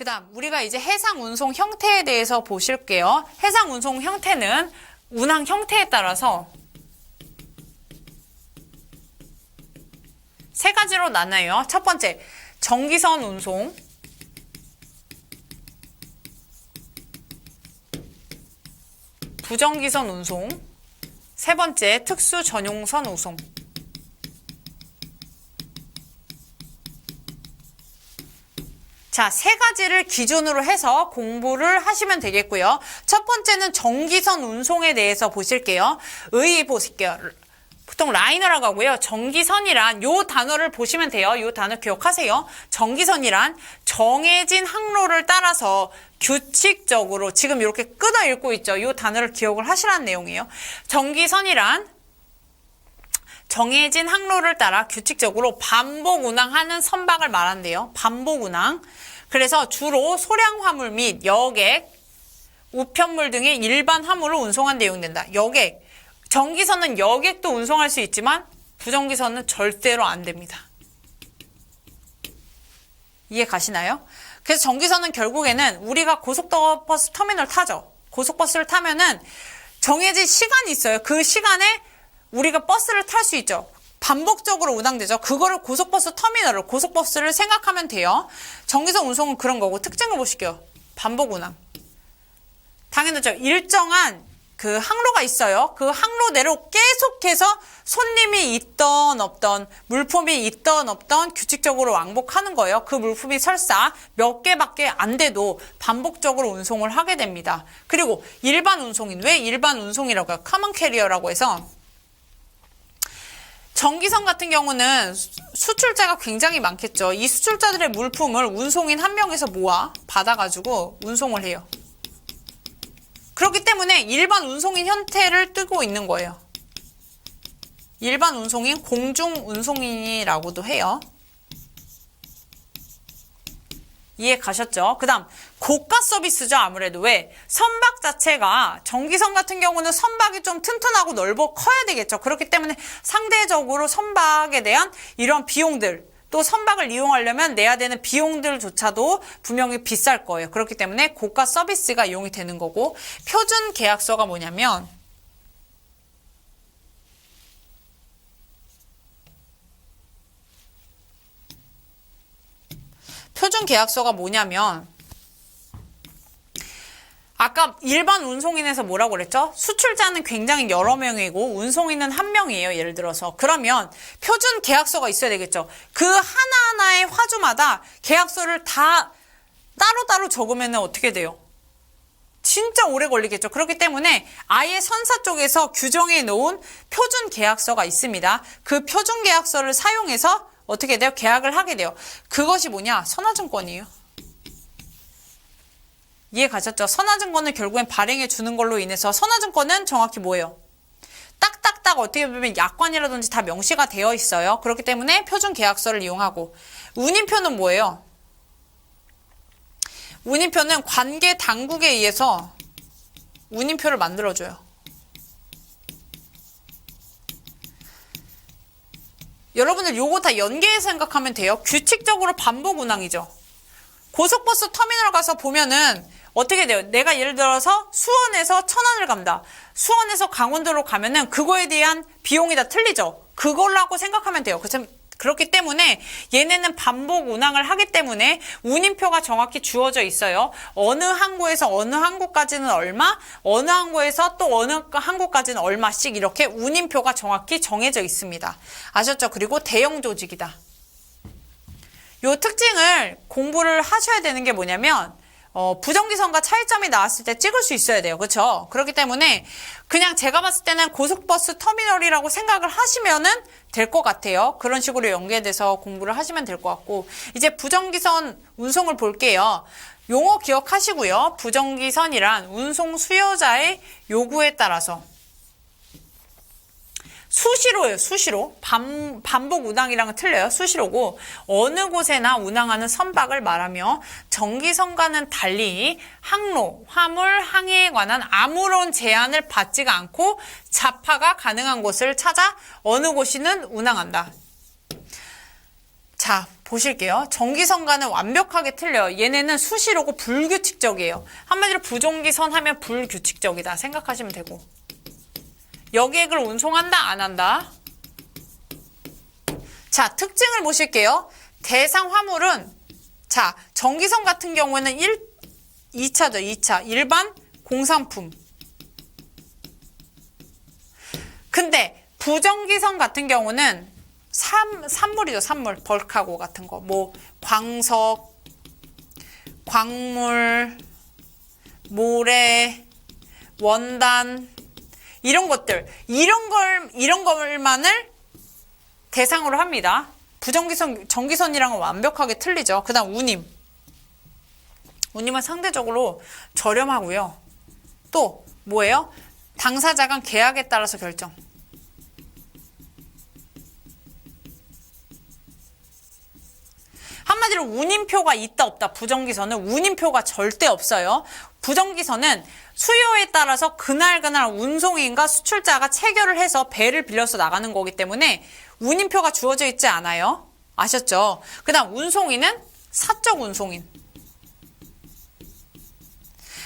그 다음 우리가 이제 해상 운송 형태에 대해서 보실게요. 해상 운송 형태는 운항 형태에 따라서 세 가지로 나눠요. 첫 번째, 정기선 운송. 부정기선 운송. 세 번째, 특수 전용선 운송. 자, 세 가지를 기준으로 해서 공부를 하시면 되겠고요. 첫 번째는 정기선 운송에 대해서 보실게요. 보실게요. 보통 라이너라고 하고요. 정기선이란 요 단어를 보시면 돼요. 요 단어 기억하세요. 정기선이란 정해진 항로를 따라서 규칙적으로 지금 이렇게 끊어 읽고 있죠. 요 단어를 기억을 하시라는 내용이에요. 정기선이란 정해진 항로를 따라 규칙적으로 반복 운항하는 선박을 말한대요. 반복 운항. 그래서 주로 소량 화물 및 여객, 우편물 등의 일반 화물을 운송한 데 이용된다. 여객. 정기선은 여객도 운송할 수 있지만 부정기선은 절대로 안 됩니다. 이해 가시나요? 그래서 정기선은 결국에는 우리가 고속버스 터미널 타죠. 고속버스를 타면은 정해진 시간이 있어요. 그 시간에 우리가 버스를 탈 수 있죠. 반복적으로 운항되죠. 그거를 고속버스 터미널을, 고속버스를 생각하면 돼요. 정기선 운송은 그런 거고, 특징을 보실게요. 반복 운항. 당연하죠. 일정한 그 항로가 있어요. 그 항로대로 계속해서 손님이 있던 없던, 물품이 있던 없던 규칙적으로 왕복하는 거예요. 그 물품이 설사 몇 개밖에 안 돼도 반복적으로 운송을 하게 됩니다. 그리고 일반 운송인, 왜 일반 운송이라고 해요? 커먼 캐리어라고 해서 정기선 같은 경우는 수출자가 굉장히 많겠죠. 이 수출자들의 물품을 운송인 한 명에서 모아 받아가지고 운송을 해요. 그렇기 때문에 일반 운송인 형태를 띠고 있는 거예요. 일반 운송인, 공중 운송인이라고도 해요. 이해 가셨죠? 그 다음 고가 서비스죠. 아무래도 왜? 선박 자체가 정기선 같은 경우는 선박이 좀 튼튼하고 넓어 커야 되겠죠. 그렇기 때문에 상대적으로 선박에 대한 이런 비용들, 또 선박을 이용하려면 내야 되는 비용들조차도 분명히 비쌀 거예요. 그렇기 때문에 고가 서비스가 이용이 되는 거고, 표준 계약서가 뭐냐면 아까 일반 운송인에서 뭐라고 그랬죠? 수출자는 굉장히 여러 명이고 운송인은 한 명이에요. 예를 들어서. 그러면 표준 계약서가 있어야 되겠죠. 그 하나하나의 화주마다 계약서를 다 따로따로 적으면 어떻게 돼요? 진짜 오래 걸리겠죠. 그렇기 때문에 아예 선사 쪽에서 규정해 놓은 표준 계약서가 있습니다. 그 표준 계약서를 사용해서 어떻게 돼요? 계약을 하게 돼요. 그것이 뭐냐? 선화증권이에요. 이해 가셨죠? 선화증권을 결국엔 발행해 주는 걸로 인해서 선화증권은 정확히 뭐예요? 딱딱딱 어떻게 보면 약관이라든지 다 명시가 되어 있어요. 그렇기 때문에 표준 계약서를 이용하고, 운임표는 뭐예요? 운임표는 관계 당국에 의해서 운임표를 만들어줘요. 여러분들 요거 다 연계해서 생각하면 돼요. 규칙적으로 반복 운항이죠. 고속버스 터미널 가서 보면은 어떻게 돼요? 내가 예를 들어서 수원에서 천안을 간다. 수원에서 강원도로 가면은 그거에 대한 비용이 다 틀리죠. 그걸라고 생각하면 돼요. 그렇기 때문에 얘네는 반복 운항을 하기 때문에 운임표가 정확히 주어져 있어요. 어느 항구에서 어느 항구까지는 얼마, 어느 항구에서 또 어느 항구까지는 얼마씩 이렇게 운임표가 정확히 정해져 있습니다. 아셨죠? 그리고 대형 조직이다. 요 특징을 공부를 하셔야 되는 게 뭐냐면 부정기선과 차이점이 나왔을 때 찍을 수 있어야 돼요. 그렇죠? 그렇기 때문에 그냥 제가 봤을 때는 고속버스 터미널이라고 생각을 하시면은 될 것 같아요. 그런 식으로 연계돼서 공부를 하시면 될 것 같고, 이제 부정기선 운송을 볼게요. 용어 기억하시고요. 부정기선이란 운송 수요자의 요구에 따라서 수시로예요. 수시로. 반복 운항이랑은 틀려요. 수시로고, 어느 곳에나 운항하는 선박을 말하며 정기선과는 달리 항로, 화물, 항해에 관한 아무런 제한을 받지가 않고 자파가 가능한 곳을 찾아 어느 곳이든 운항한다. 자, 보실게요. 전기선과는 완벽하게 틀려요. 얘네는 수시로고 불규칙적이에요. 한마디로 부정기선 하면 불규칙적이다 생각하시면 되고, 여객을 운송한다 안 한다? 자, 특징을 보실게요. 대상 화물은, 자, 전기선 같은 경우에는 2차죠. 2차 일반 공산품. 근데 부정기선 같은 경우는 산물이죠. 산물. 벌카고 같은 거. 뭐 광석, 광물, 모래, 원단, 이런 것들. 이런 것만을 대상으로 합니다. 부정기선, 전기선이랑은 완벽하게 틀리죠. 그 다음 운임. 운임은 상대적으로 저렴하고요. 또 뭐예요? 당사자 간 계약에 따라서 결정. 한마디로 운임표가 있다 없다. 부정기선은 운임표가 절대 없어요. 부정기선은 수요에 따라서 그날 운송인과 수출자가 체결을 해서 배를 빌려서 나가는 거기 때문에 운임표가 주어져 있지 않아요. 아셨죠? 그 다음 운송인은 사적 운송인.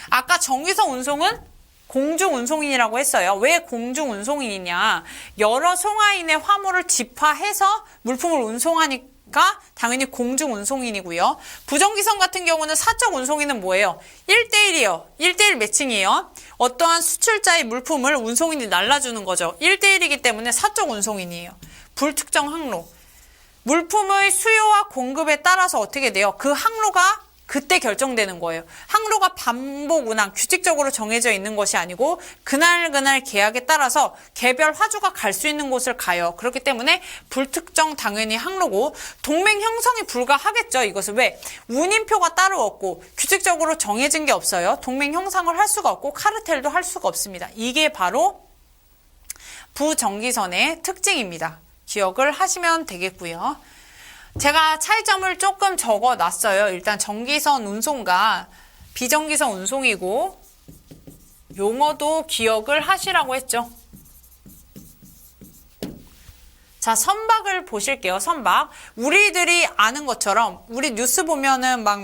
아까 전기선 운송은 공중운송인이라고 했어요. 왜 공중운송인이냐? 여러 송화인의 화물을 집화해서 물품을 운송하니까 당연히 공중운송인이고요. 부정기선 같은 경우는 사적 운송인은 뭐예요? 1대1이에요. 1대1 매칭이에요. 어떠한 수출자의 물품을 운송인이 날라주는 거죠. 1대1이기 때문에 사적 운송인이에요. 불특정 항로. 물품의 수요와 공급에 따라서 어떻게 돼요? 그 항로가 그때 결정되는 거예요. 항로가 반복 운항, 규칙적으로 정해져 있는 것이 아니고 그날 계약에 따라서 개별 화주가 갈 수 있는 곳을 가요. 그렇기 때문에 불특정 당연히 항로고 동맹 형성이 불가하겠죠. 이것은 왜? 운임표가 따로 없고 규칙적으로 정해진 게 없어요. 동맹 형성을 할 수가 없고 카르텔도 할 수가 없습니다. 이게 바로 부정기선의 특징입니다. 기억을 하시면 되겠고요. 제가 차이점을 조금 적어 놨어요. 일단 전기선 운송과 비전기선 운송이고 용어도 기억을 하시라고 했죠. 자, 선박을 보실게요. 선박. 우리들이 아는 것처럼 우리 뉴스 보면은 막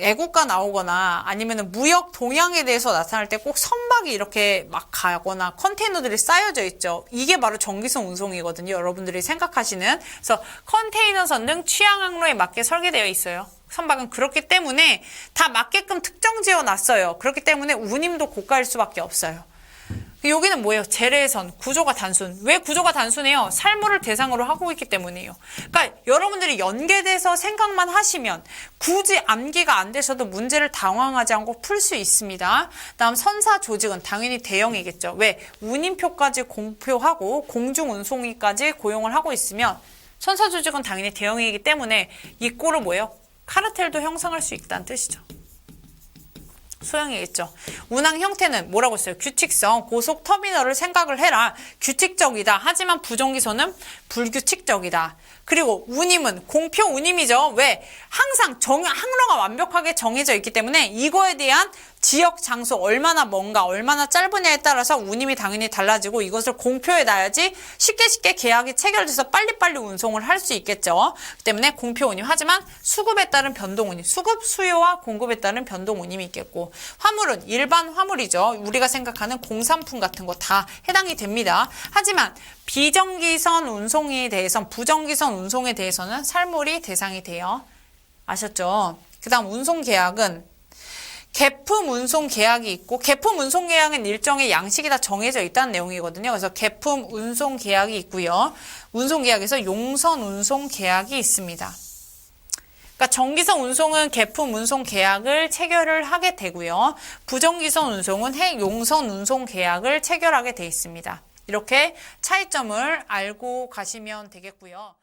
애국가 나오거나 아니면은 무역 동향에 대해서 나타날 때 꼭 선박이 이렇게 막 가거나 컨테이너들이 쌓여져 있죠. 이게 바로 전기선 운송이거든요. 여러분들이 생각하시는. 그래서 컨테이너선 등 취향 항로에 맞게 설계되어 있어요. 선박은 그렇기 때문에 다 맞게끔 특정 지어 놨어요. 그렇기 때문에 운임도 고가일 수밖에 없어요. 여기는 뭐예요? 재래선, 구조가 단순. 왜 구조가 단순해요? 살물을 대상으로 하고 있기 때문이에요. 그러니까 여러분들이 연계돼서 생각만 하시면 굳이 암기가 안 되셔도 문제를 당황하지 않고 풀 수 있습니다. 다음 선사 조직은 당연히 대형이겠죠. 왜? 운임표까지 공표하고 공중운송위까지 고용을 하고 있으면 선사 조직은 당연히 대형이기 때문에 이 꼴은 뭐예요? 카르텔도 형성할 수 있다는 뜻이죠. 소형이겠죠. 운항 형태는 뭐라고 했어요? 규칙성, 고속터미널을 생각을 해라. 규칙적이다. 하지만 부정기선은 불규칙적이다. 그리고 운임은 공표 운임이죠. 왜? 항상 항로가 완벽하게 정해져 있기 때문에 이거에 대한 지역, 장소, 얼마나 먼가, 얼마나 짧으냐에 따라서 운임이 당연히 달라지고 이것을 공표해 놔야지 쉽게 계약이 체결돼서 빨리빨리 운송을 할 수 있겠죠. 그 때문에 공표 운임. 하지만 수급에 따른 변동 운임. 수급 수요와 공급에 따른 변동 운임이 있겠고 화물은 일반 화물이죠. 우리가 생각하는 공산품 같은 거 다 해당이 됩니다. 하지만 비정기선 운송에 대해서는 부정기선 운송에 대해서는 살물이 대상이 돼요. 아셨죠? 그 다음 운송계약은 계품 운송 계약이 있고 계품 운송 계약은 일정의 양식이 다 정해져 있다는 내용이거든요. 그래서 계품 운송 계약이 있고요. 운송 계약에서 용선 운송 계약이 있습니다. 그러니까 정기선 운송은 계품 운송 계약을 체결을 하게 되고요. 부정기선 운송은 용선 운송 계약을 체결하게 돼 있습니다. 이렇게 차이점을 알고 가시면 되겠고요.